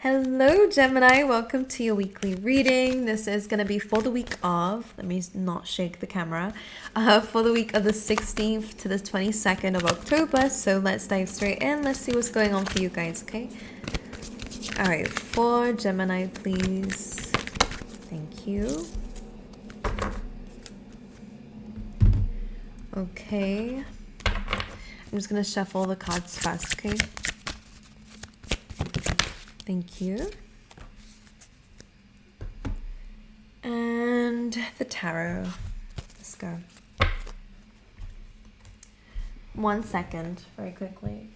Hello, Gemini. Welcome to your weekly reading. This is going to be for the week of, let me not shake the camera, for the week of the 16th to the 22nd of October. So let's dive straight in. Let's see what's going on for you guys, okay? All right, for Gemini, please. Thank you. Okay. I'm just going to shuffle the cards first, okay? Thank you. And the tarot. Let's go. 1 second, very quickly.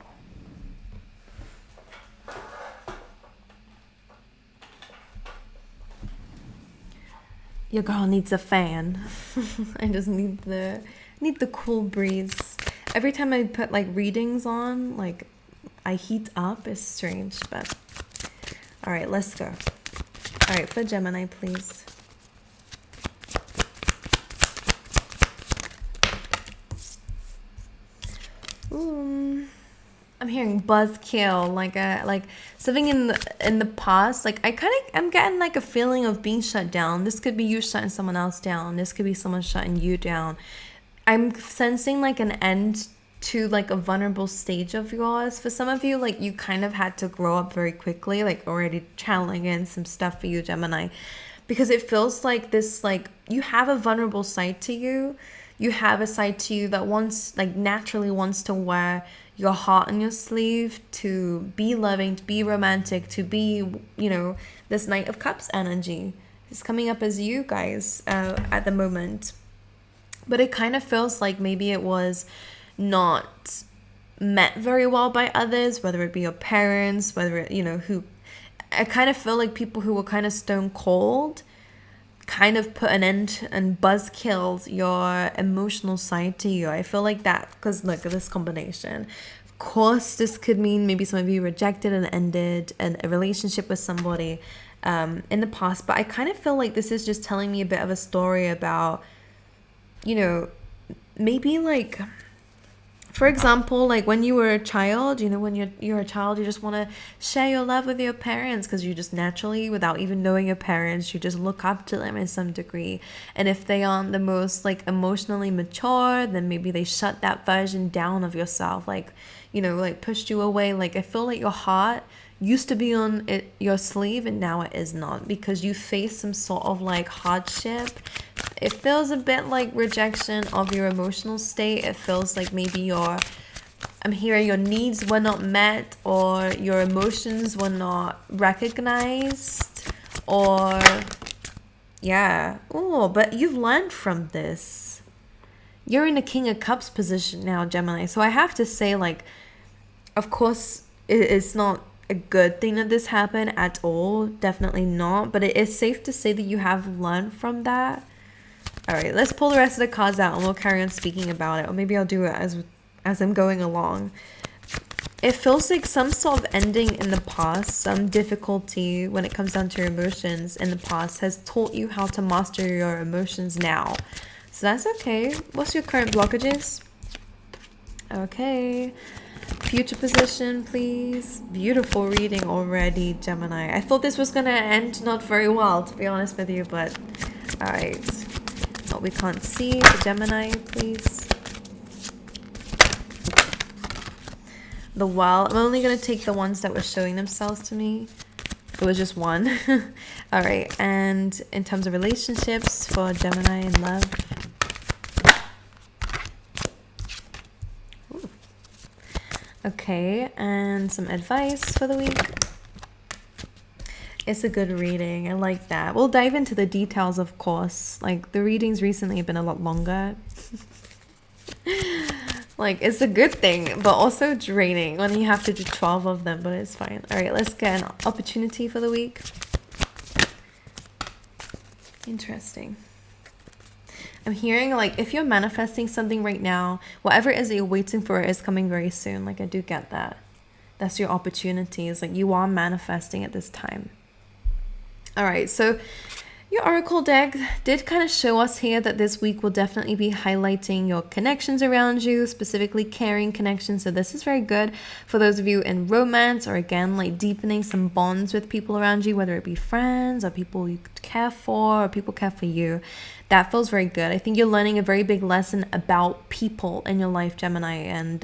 Your girl needs a fan. I just need the cool breeze. Every time I put like readings on, like I heat up. It's strange, but all right, let's go. All right, for Gemini, please. Ooh, I'm hearing buzzkill, like something in the past. Like I'm getting like a feeling of being shut down. This could be you shutting someone else down. This could be someone shutting you down. I'm sensing like an end to like a vulnerable stage of yours. For some of you, like you kind of had to grow up very quickly, like already channeling in some stuff for you, Gemini, because it feels like this, like you have a vulnerable side to you. You have a side to you that wants, like naturally wants to wear your heart on your sleeve, to be loving, to be romantic, to be, you know, this Knight of Cups energy is coming up as you guys at the moment. But it kind of feels like maybe it was not met very well by others, whether it be your parents, whether it, you know, who, I kind of feel like people who were kind of stone cold kind of put an end and buzzkilled your emotional side to you. I feel like that, because look at this combination. Of course, this could mean maybe some of you rejected and ended a relationship with somebody in the past, but I kind of feel like this is just telling me a bit of a story about, you know, maybe like, for example, like when you were a child, you know, when you're a child, you just want to share your love with your parents because you just naturally, without even knowing your parents, you just look up to them in some degree. And if they aren't the most like emotionally mature, then maybe they shut that version down of yourself, like, you know, like pushed you away. Like I feel like your heart used to be on your sleeve and now it is not, because you face some sort of like hardship. It feels a bit like rejection of your emotional state. It feels like maybe I'm hearing your needs were not met, or your emotions were not recognized, or yeah. Oh, but you've learned from this. You're in a King of Cups position now, Gemini. So I have to say, like, of course, it's not a good thing that this happened at all. Definitely not. But it is safe to say that you have learned from that. All right, let's pull the rest of the cards out and we'll carry on speaking about it. Or maybe I'll do it as I'm going along. It feels like some sort of ending in the past, some difficulty when it comes down to your emotions in the past has taught you how to master your emotions now. So that's okay. What's your current blockages? Okay. Future position, please. Beautiful reading already, Gemini. I thought this was going to end not very well, to be honest with you, but all right. What we can't see for Gemini, please. The Well. I'm only going to take the ones that were showing themselves to me. It was just one. All right. And in terms of relationships for Gemini and love. Ooh. Okay. And some advice for the week. It's a good reading. I like that. We'll dive into the details, of course. Like, the readings recently have been a lot longer. Like, it's a good thing, but also draining when you have to do 12 of them, but it's fine. All right, let's get an opportunity for the week. Interesting. I'm hearing, like, if you're manifesting something right now, whatever it is that you're waiting for is coming very soon. Like, I do get that. That's your opportunity. It's like you are manifesting at this time. All right, so Your Oracle deck did kind of show us here that this week will definitely be highlighting your connections around you, specifically caring connections. So this is very good for those of you in romance, or again, like deepening some bonds with people around you, whether it be friends or people you care for or people care for you. That feels very good. I think you're learning a very big lesson about people in your life, Gemini, and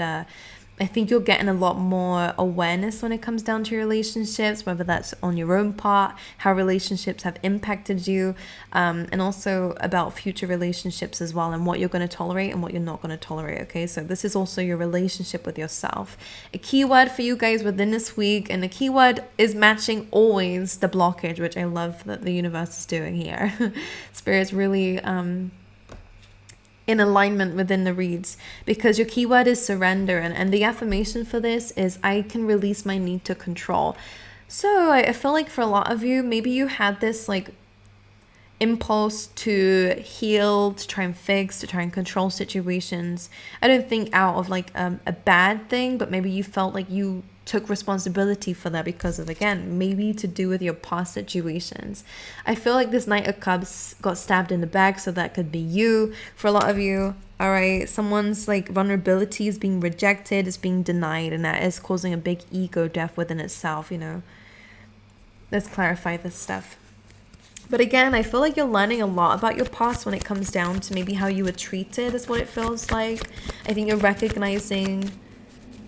I think you're getting a lot more awareness when it comes down to your relationships, whether that's on your own part, how relationships have impacted you, and also about future relationships as well, and what you're going to tolerate and what you're not going to tolerate. Okay, so this is also your relationship with yourself. A keyword for you guys within this week, and the keyword is matching always the blockage, which I love that the universe is doing here. Spirit's really in alignment within the reads, because your keyword is surrender, and the affirmation for this is I can release my need to control. So I feel like for a lot of you, maybe you had this like impulse to heal, to try and fix, to try and control situations. I don't think out of like a bad thing, but maybe you felt like you took responsibility for that because of, again, maybe to do with your past situations. I feel like this Knight of Cups got stabbed in the back, so that could be you for a lot of you. All right, someone's like vulnerability is being rejected, is being denied, and that is causing a big ego death within itself, you know. Let's clarify this stuff. But again, I feel like you're learning a lot about your past when it comes down to maybe how you were treated, is what it feels like. I think you're recognizing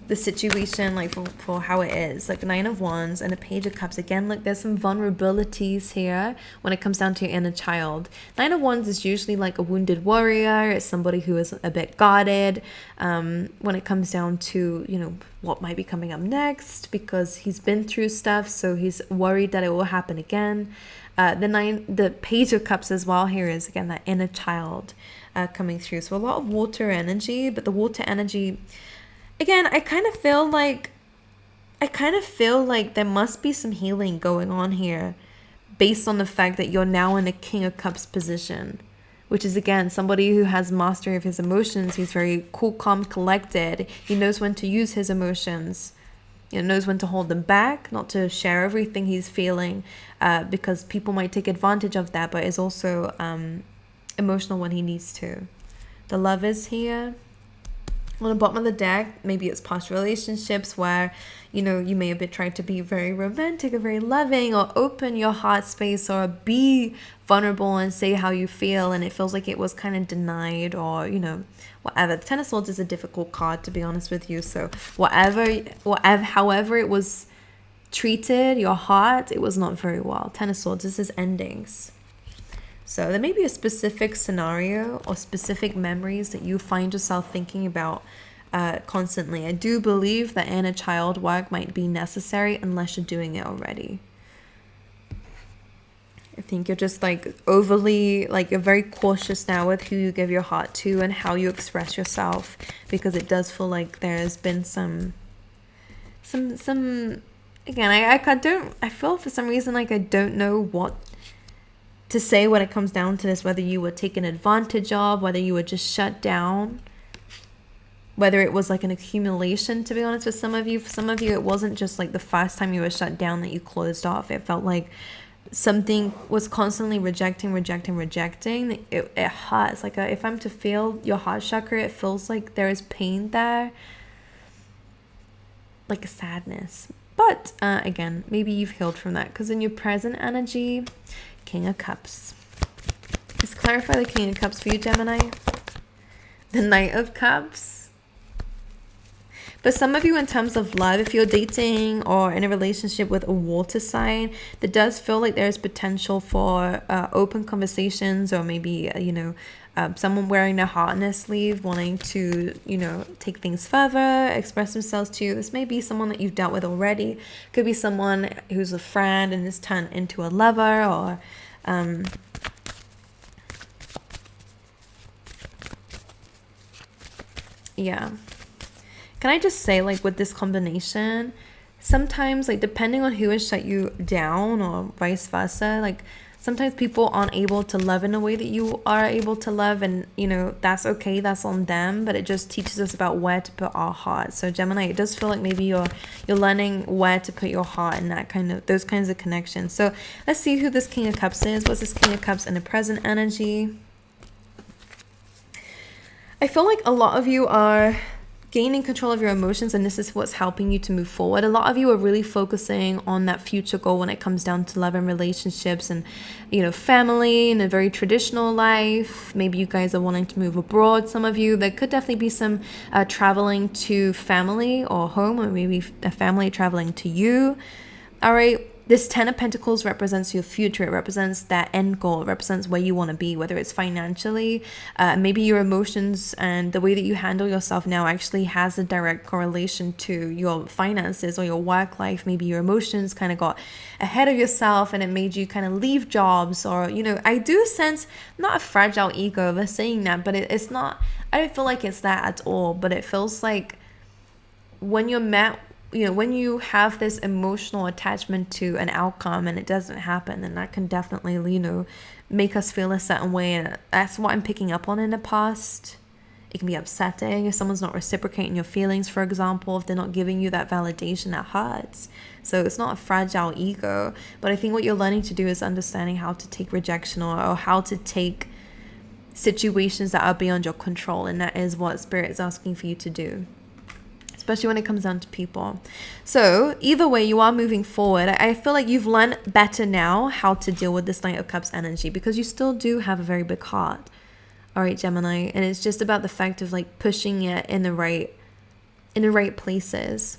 the situation like for how it is, like 9 of Wands and a Page of Cups. Again, like there's some vulnerabilities here when it comes down to your inner child. 9 of Wands is usually like a wounded warrior. It's somebody who is a bit guarded when it comes down to, you know, what might be coming up next, because he's been through stuff, so he's worried that it will happen again. The Page of Cups as well here is, again, that inner child coming through. So a lot of water energy, but the water energy, again, I kind of feel like there must be some healing going on here based on the fact that you're now in a King of Cups position, which is, again, somebody who has mastery of his emotions. He's very cool, calm, collected. He knows when to use his emotions. He knows when to hold them back, not to share everything he's feeling, because people might take advantage of that, but is also emotional when he needs to. The Lovers here. On the bottom of the deck, maybe it's past relationships where, you know, you may have been trying to be very romantic or very loving, or open your heart space, or be vulnerable and say how you feel, and it feels like it was kind of denied, or, you know, whatever. The Ten of Swords is a difficult card, to be honest with you. So however it was treated, your heart, it was not very well. Ten of Swords, this is endings. So there may be a specific scenario or specific memories that you find yourself thinking about constantly. I do believe that inner child work might be necessary unless you're doing it already. I think you're just like overly, like you're very cautious now with who you give your heart to and how you express yourself, because it does feel like there's been some again, I feel for some reason like I don't know what to say when it comes down to this, whether you were taken advantage of, whether you were just shut down, whether it was like an accumulation, to be honest with some of you. For some of you, it wasn't just like the first time you were shut down that you closed off. It felt like something was constantly rejecting. It hurts. Like if I'm to feel your heart chakra, it feels like there is pain there, like a sadness. But again, maybe you've healed from that, because in your present energy, King of Cups. Just clarify the King of Cups for you, Gemini. The Knight of Cups. But some of you, in terms of love, if you're dating or in a relationship with a water sign, that does feel like there's potential for open conversations, or maybe, someone wearing their heart on their sleeve, wanting to, take things further, express themselves to you. This may be someone that you've dealt with already. Could be someone who's a friend and is turned into a lover, or yeah. Can I just say, like, with this combination, sometimes, like, depending on who has shut you down or vice versa, like, Sometimes people aren't able to love in a way that you are able to love, and that's okay, that's on them, but it just teaches us about where to put our heart. So Gemini, it does feel like maybe you're learning where to put your heart in those kinds of connections. So let's see who this King of Cups is. What's this King of Cups in the present energy? I feel like a lot of you are gaining control of your emotions, and this is what's helping you to move forward. A lot of you are really focusing on that future goal when it comes down to love and relationships and family and a very traditional life. Maybe you guys are wanting to move abroad. Some of you, there could definitely be some traveling to family or home, or maybe a family traveling to you. All right. This 10 of Pentacles represents your future. It represents that end goal. It represents where you want to be, whether it's financially, maybe your emotions and the way that you handle yourself now actually has a direct correlation to your finances or your work life. Maybe your emotions kind of got ahead of yourself and it made you kind of leave jobs, or, I do sense not a fragile ego. They're saying that, but it's not, I don't feel like it's that at all, but it feels like when you're met, when you have this emotional attachment to an outcome and it doesn't happen, then that can definitely, make us feel a certain way. And that's what I'm picking up on in the past. It can be upsetting if someone's not reciprocating your feelings, for example, if they're not giving you that validation, that hurts. So it's not a fragile ego, but I think what you're learning to do is understanding how to take rejection or how to take situations that are beyond your control. And that is what Spirit is asking for you to do, especially when it comes down to people. So either way, you are moving forward. I feel like you've learned better now how to deal with this Knight of Cups energy, because you still do have a very big heart. All right, Gemini. And it's just about the fact of like pushing it in the right places.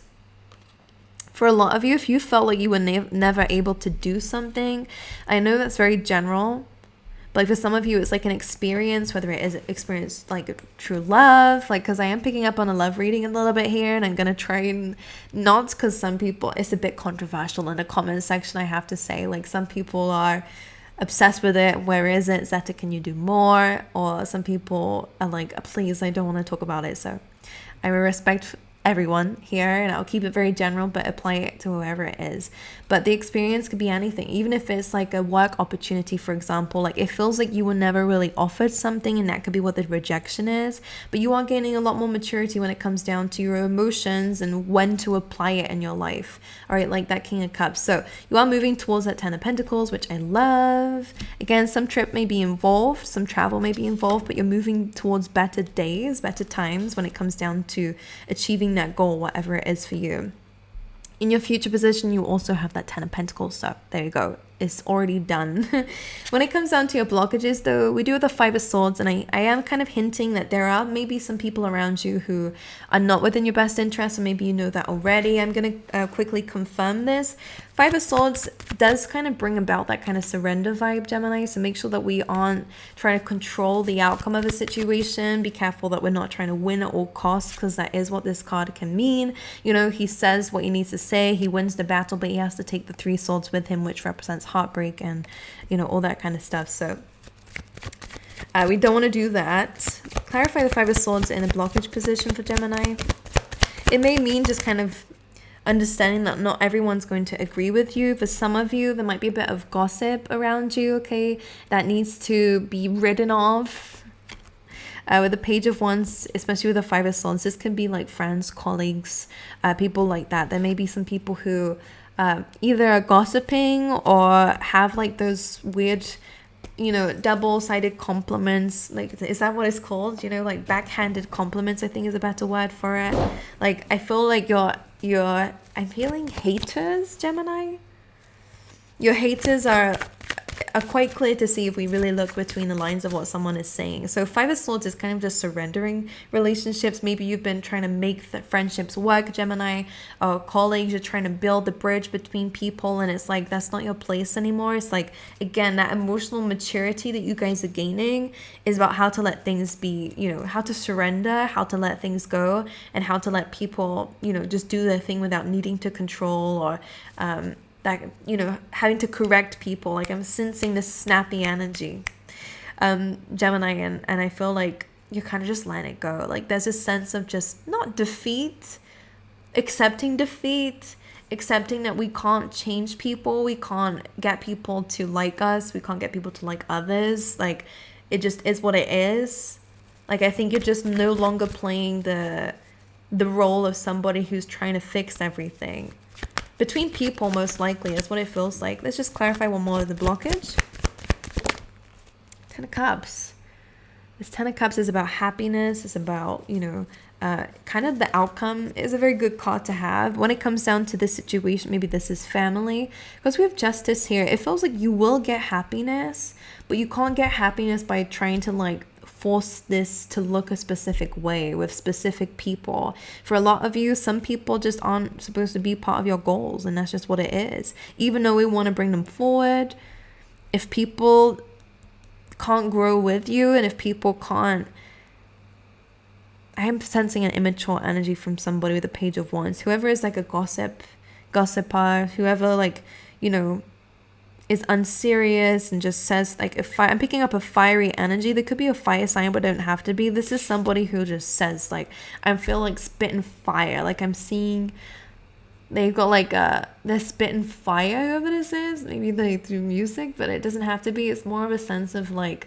For a lot of you, if you felt like you were never able to do something, I know that's very general. Like for some of you, it's like an experience, whether it is experience like true love, like, because I am picking up on a love reading a little bit here, and I'm going to try and not, because some people, it's a bit controversial in the comment section, I have to say, like some people are obsessed with it. Where is it? Zeta, can you do more? Or some people are like, please, I don't want to talk about it. So I will respect everyone here, and I'll keep it very general, but apply it to whoever it is. But the experience could be anything, even if it's like a work opportunity, for example. Like it feels like you were never really offered something, and that could be what the rejection is. But you are gaining a lot more maturity when it comes down to your emotions and when to apply it in your life. All right, like that King of Cups. So you are moving towards that 10 of Pentacles, which I love. Again, some trip may be involved, some travel may be involved, but you're moving towards better days, better times when it comes down to achieving that goal, whatever it is for you. In your future position, you also have that 10 of Pentacles, so there you go. It's already done. When it comes down to your blockages, though, we do have the 5 of Swords, and I am kind of hinting that there are maybe some people around you who are not within your best interest, or maybe you know that already. I'm going to quickly confirm this. 5 of Swords does kind of bring about that kind of surrender vibe, Gemini, so make sure that we aren't trying to control the outcome of a situation. Be careful that we're not trying to win at all costs, because that is what this card can mean. He says what he needs to say, he wins the battle, but he has to take the 3 swords with him, which represents heartbreak and all that kind of stuff. So we don't want to do that. Clarify the 5 of Swords in a blockage position for Gemini. It may mean just kind of understanding that not everyone's going to agree with you. For some of you, there might be a bit of gossip around you, okay, that needs to be ridden off. With the Page of Wands, especially with the 5 of Swords, this can be like friends, colleagues, people like that. There may be some people who either are gossiping or have like those weird, double-sided compliments. Like, is that what it's called? Like backhanded compliments, I think is a better word for it. Like, I feel like I'm feeling haters, Gemini. Your haters are quite clear to see if we really look between the lines of what someone is saying. So 5 of Swords is kind of just surrendering relationships. Maybe you've been trying to make the friendships work, Gemini, or colleagues, you're trying to build the bridge between people, and it's like that's not your place anymore. It's like, again, that emotional maturity that you guys are gaining is about how to let things be, how to surrender, how to let things go, and how to let people, just do their thing without needing to control or that, having to correct people. Like, I'm sensing this snappy energy, Gemini, and I feel like you're kind of just letting it go. Like, there's a sense of just not defeat, accepting defeat, accepting that we can't change people, we can't get people to like us, we can't get people to like others. Like, it just is what it is. Like, I think you're just no longer playing the role of somebody who's trying to fix everything. Between people, most likely, is what it feels like. Let's just clarify one more of the blockage. Ten of Cups. This Ten of Cups is about happiness. It's about, you know, kind of the outcome is a very good card to have. When it comes down to this situation, maybe this is family. Because we have Justice here. It feels like you will get happiness, but you can't get happiness by trying to, like, force this to look a specific way with specific people. For a lot of you, some people just aren't supposed to be part of your goals, and that's just what it is. Even though we want to bring them forward, if people can't grow with you, and if people can't, I am sensing an immature energy from somebody with a Page of Wands. Whoever is like a gossiper, whoever, like, you know, is unserious and just says, like, if I'm picking up a fiery energy. There could be a fire sign, but don't have to be. This is somebody who just says, like, I feel like spitting fire. Like, I'm seeing they've got like they're spitting fire, whoever this is. Maybe they do music, but it doesn't have to be. It's more of a sense of, like,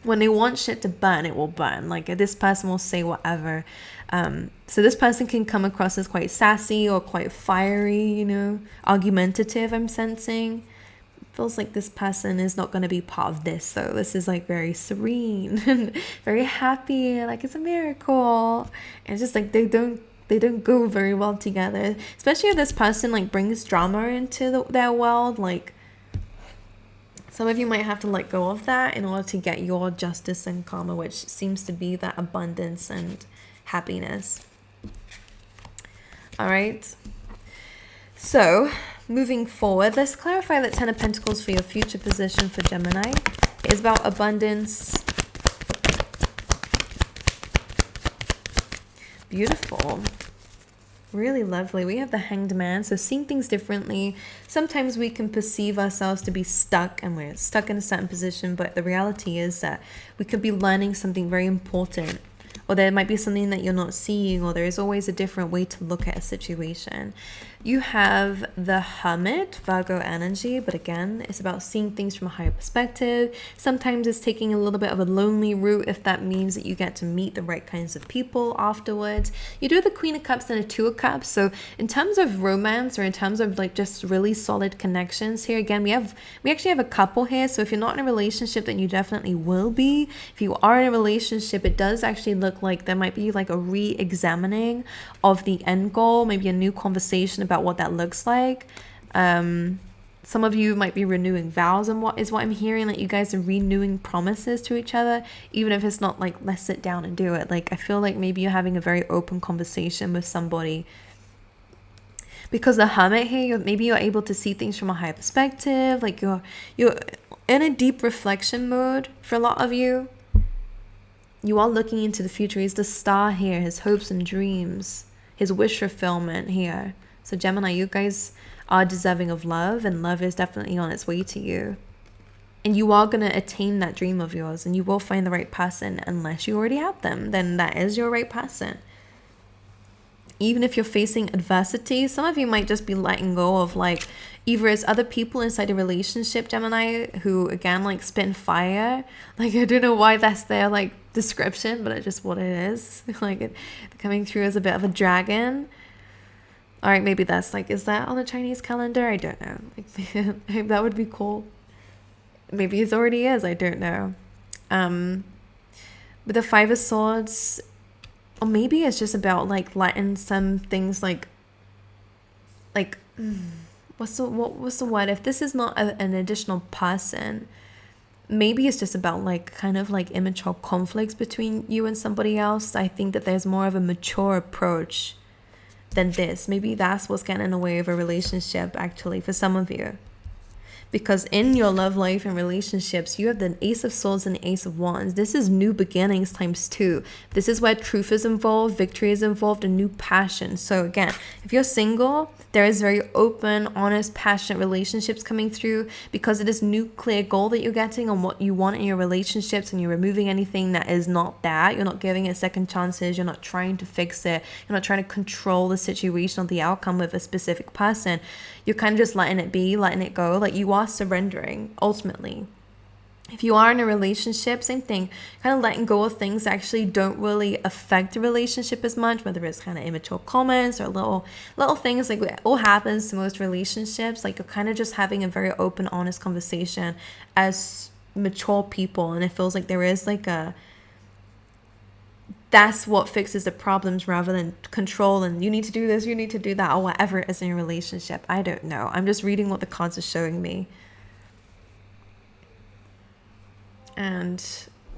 when they want shit to burn, it will burn. Like, this person will say whatever. So this person can come across as quite sassy or quite fiery, you know, argumentative, I'm sensing. Feels like this person is not going to be part of this. So this is, like, very serene and very happy. Like, it's a miracle. And it's just like they don't go very well together. Especially if this person, like, brings drama into their world. Like, some of you might have to let go of that in order to get your justice and karma, which seems to be that abundance and happiness. All right. So, moving forward, let's clarify that Ten of Pentacles for your future position for Gemini is about abundance. Beautiful. Really lovely. We have the Hanged Man, so seeing things differently. Sometimes we can perceive ourselves to be stuck, and we're stuck in a certain position, but the reality is that we could be learning something very important, or there might be something that you're not seeing, or there is always a different way to look at a situation. You have the Hermit, Virgo energy, but again, it's about seeing things from a higher perspective. Sometimes it's taking a little bit of a lonely route if that means that you get to meet the right kinds of people afterwards. You do have the Queen of Cups and a Two of Cups, so in terms of romance, or in terms of, like, just really solid connections here, again, we actually have a couple here. So if you're not in a relationship, then you definitely will be. If you are in a relationship, it does actually look like there might be, like, a re-examining of the end goal, maybe a new conversation about what that looks like. Some of you might be renewing vows, and what I'm hearing, that you guys are renewing promises to each other, even if it's not like, let's sit down and do it. Like, I feel like maybe you're having a very open conversation with somebody, because the Hermit here, maybe you're able to see things from a higher perspective. Like, you're in a deep reflection mode. For a lot of you, you are looking into the future. He's the star here, his hopes and dreams, his wish fulfillment here. So Gemini, you guys are deserving of love, and love is definitely on its way to you. And you are going to attain that dream of yours, and you will find the right person. Unless you already have them, then that is your right person. Even if you're facing adversity, some of you might just be letting go of, like, either it's other people inside a relationship, Gemini, who, again, like, spin fire. Like, I don't know why that's their, like, description, but it's just what it is. Like, it coming through as a bit of a dragon. All right, maybe that's, like, is that on the Chinese calendar? I don't know. Like, that would be cool. Maybe it already is. I don't know. But the Five of Swords, or maybe it's just about, like, letting some things, like what's the word? If this is not an additional person, maybe it's just about, like, kind of like immature conflicts between you and somebody else. I think that there's more of a mature approach than this. Maybe that's what's getting in the way of a relationship, actually, for some of you. Because in your love life and relationships, you have the Ace of Swords and the Ace of Wands. This is new beginnings times 2. This is where truth is involved, victory is involved, and new passion. So again, if you're single, there is very open, honest, passionate relationships coming through, because it is new clear goal that you're getting on what you want in your relationships, and you're removing anything that is not that. You're not giving it second chances. You're not trying to fix it. You're not trying to control the situation or the outcome with a specific person. You're kind of just letting it be, letting it go. Like, you are surrendering ultimately. If you are in a relationship, same thing, kind of letting go of things that actually don't really affect the relationship as much, whether it's kind of immature comments or little things. Like, it all happens to most relationships. Like, you're kind of just having a very open, honest conversation as mature people, and it feels like there is like that's what fixes the problems, rather than control and you need to do this, you need to do that, or whatever it is in your relationship. I don't know. I'm just reading what the cards are showing me. And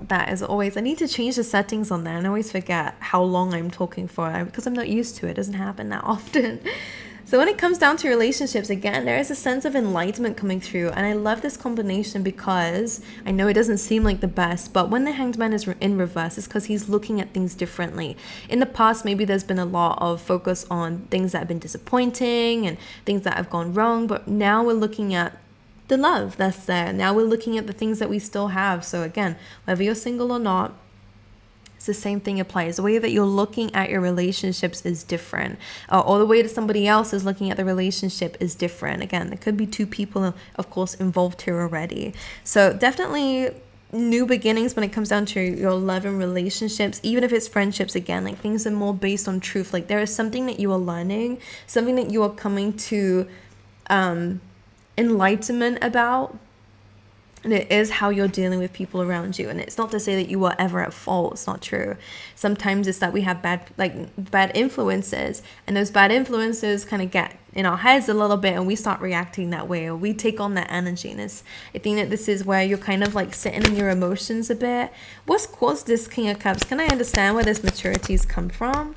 that is always, I need to change the settings on there, and I always forget how long I'm talking for because I'm not used to it. It doesn't happen that often. So when it comes down to relationships, again, there is a sense of enlightenment coming through. And I love this combination because I know it doesn't seem like the best, but when the Hanged Man is in reverse, it's because he's looking at things differently. In the past, maybe there's been a lot of focus on things that have been disappointing and things that have gone wrong. But now we're looking at the love that's there. Now we're looking at the things that we still have. So again, whether you're single or not, it's the same thing applies. The way that you're looking at your relationships is different, or the way that somebody else is looking at the relationship is different. Again, there could be 2 people, of course, involved here already. So definitely new beginnings when it comes down to your love and relationships, even if it's friendships. Again, like, things are more based on truth. Like, there is something that you are learning, something that you are coming to enlightenment about. And it is how you're dealing with people around you. And it's not to say that you are ever at fault. It's not true. Sometimes it's that we have bad influences. And those bad influences kind of get in our heads a little bit, and we start reacting that way, or we take on that energy. And I think that this is where you're kind of like sitting in your emotions a bit. What's caused this King of Cups? Can I understand where this maturity's come from?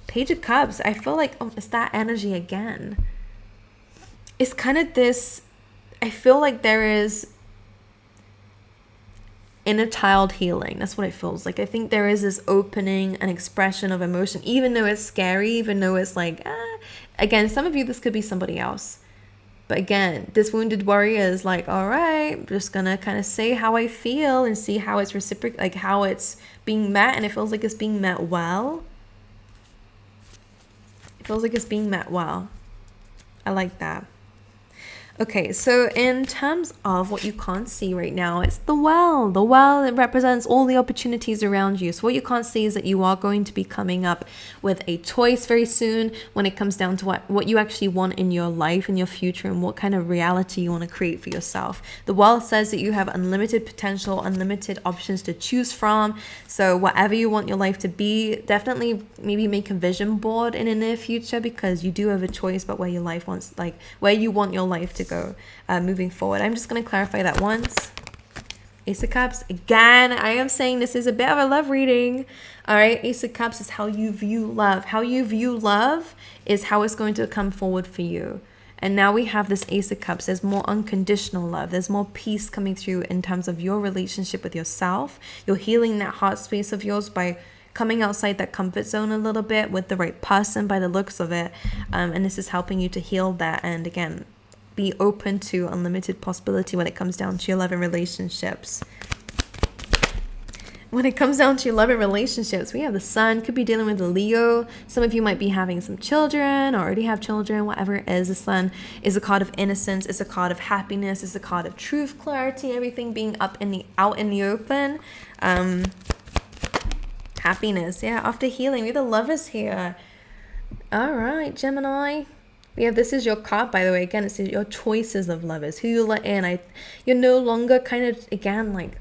Page of Cups. I feel like, it's that energy again. It's kind of this, I feel like there is inner child healing. That's what it feels like. I think there is this opening and expression of emotion, even though it's scary, even though it's like, again, some of you, this could be somebody else. But again, this wounded warrior is like, all right, I'm just gonna kind of say how I feel and see how it's reciprocal, like how it's being met. And it feels like it's being met well. It feels like it's being met well. I like that. Okay, so in terms of what you can't see right now, it's the well. The well, it represents all the opportunities around you. So what you can't see is that you are going to be coming up with a choice very soon when it comes down to what you actually want in your life, in your future, and what kind of reality you want to create for yourself. The well says that you have unlimited potential, unlimited options to choose from. So whatever you want your life to be, definitely maybe make a vision board in the near future, because you do have a choice about where your life wants, like where you want your life to go moving forward. I'm just going to clarify that once. Ace of Cups. Again, I am saying this is a bit of a love reading. All right. Ace of Cups is how you view love. How you view love is how it's going to come forward for you. And now we have this Ace of Cups. There's more unconditional love. There's more peace coming through in terms of your relationship with yourself. You're healing that heart space of yours by coming outside that comfort zone a little bit with the right person by the looks of it. And this is helping you to heal that. And again, be open to unlimited possibility when it comes down to your love and relationships. When it comes down to your love and relationships, we have the Sun. Could be dealing with a Leo. Some of you might be having some children or already have children, whatever it is. The Sun is a card of innocence. It's a card of happiness. It's a card of truth, clarity, everything being out in the open. Happiness, yeah, after healing. We have the Lovers here. All right, Gemini. We have, this is your card, by the way. Again, it's your choices of lovers, who you let in. You're no longer kind of, again, like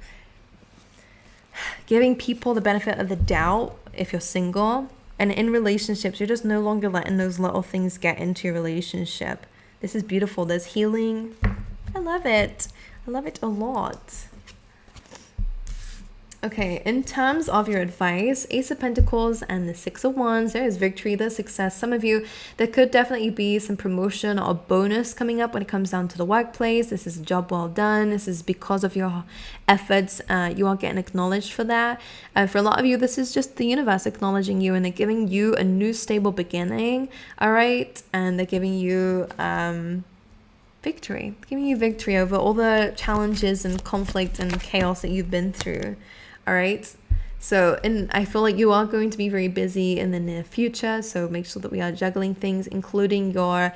giving people the benefit of the doubt if you're single. And in relationships, you're just no longer letting those little things get into your relationship. This is beautiful. There's healing. I love it. I love it a lot. Okay, in terms of your advice, Ace of Pentacles and the Six of Wands, there is victory, there's success. Some of you, there could definitely be some promotion or bonus coming up when it comes down to the workplace. This is a job well done. This is because of your efforts. You are getting acknowledged for that. For a lot of you, this is just the universe acknowledging you, and they're giving you a new stable beginning, all right? And they're giving you victory, giving you victory over all the challenges and conflict and chaos that you've been through. All right. So, and I feel like you are going to be very busy in the near future. So make sure that we are juggling things, including your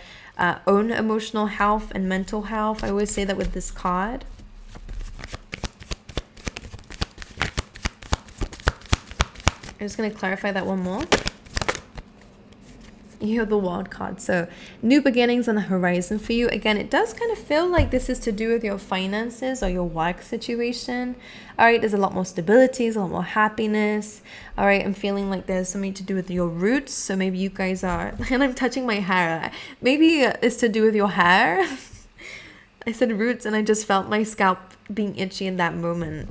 own emotional health and mental health. I always say that with this card. I'm just going to clarify that one more. You have the World card, so new beginnings on the horizon for you. Again, it does kind of feel like this is to do with your finances or your work situation. All right, there's a lot more stability, there's a lot more happiness. All right, I'm feeling like there's something to do with your roots. So maybe you guys are, and I'm touching my hair. Maybe it's to do with your hair. I said roots and I just felt my scalp being itchy in that moment.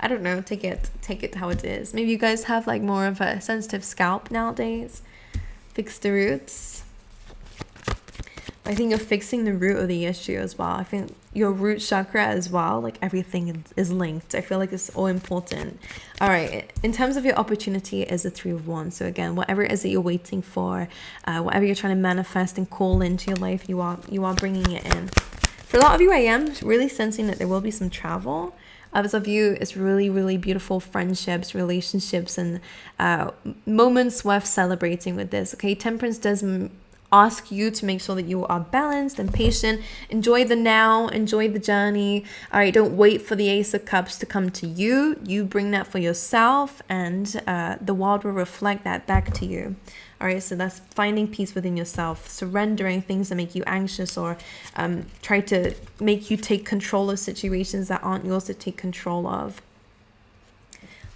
I don't know, take it how it is. Maybe you guys have like more of a sensitive scalp nowadays. Fix the roots. I think you're fixing the root of the issue as well. I think your root chakra as well, like everything is linked. I feel like it's all important. All right, in terms of your opportunity, it is a 3 of Wands. So again, whatever it is that you're waiting for, whatever you're trying to manifest and call into your life, you are bringing it in. For a lot of you, I am really sensing that there will be some travel. Others of you, it's really, really beautiful friendships, relationships, and moments worth celebrating with this. Okay, Temperance does ask you to make sure that you are balanced and patient. Enjoy the now, enjoy the journey. All right, don't wait for the Ace of Cups to come to you. You bring that for yourself, and the world will reflect that back to you. All right, so that's finding peace within yourself, surrendering things that make you anxious or try to make you take control of situations that aren't yours to take control of.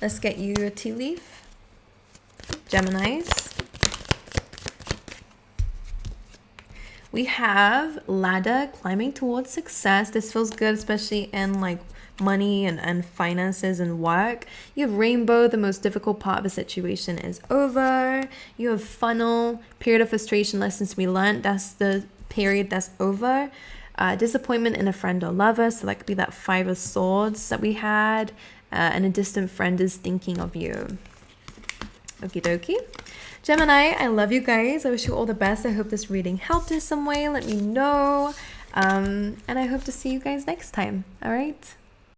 Let's get you a tea leaf. Geminis. We have ladder, climbing towards success. This feels good, especially in like money and finances and work. You have rainbow, the most difficult part of a situation is over. You have funnel, period of frustration, lessons to be learned. That's the period that's over. Disappointment in a friend or lover, so that could be that 5 of Swords that we had, and a distant friend is thinking of you. Okie dokie. Gemini, I love you guys. I wish you all the best. I hope this reading helped in some way. Let me know. And I hope to see you guys next time. All right.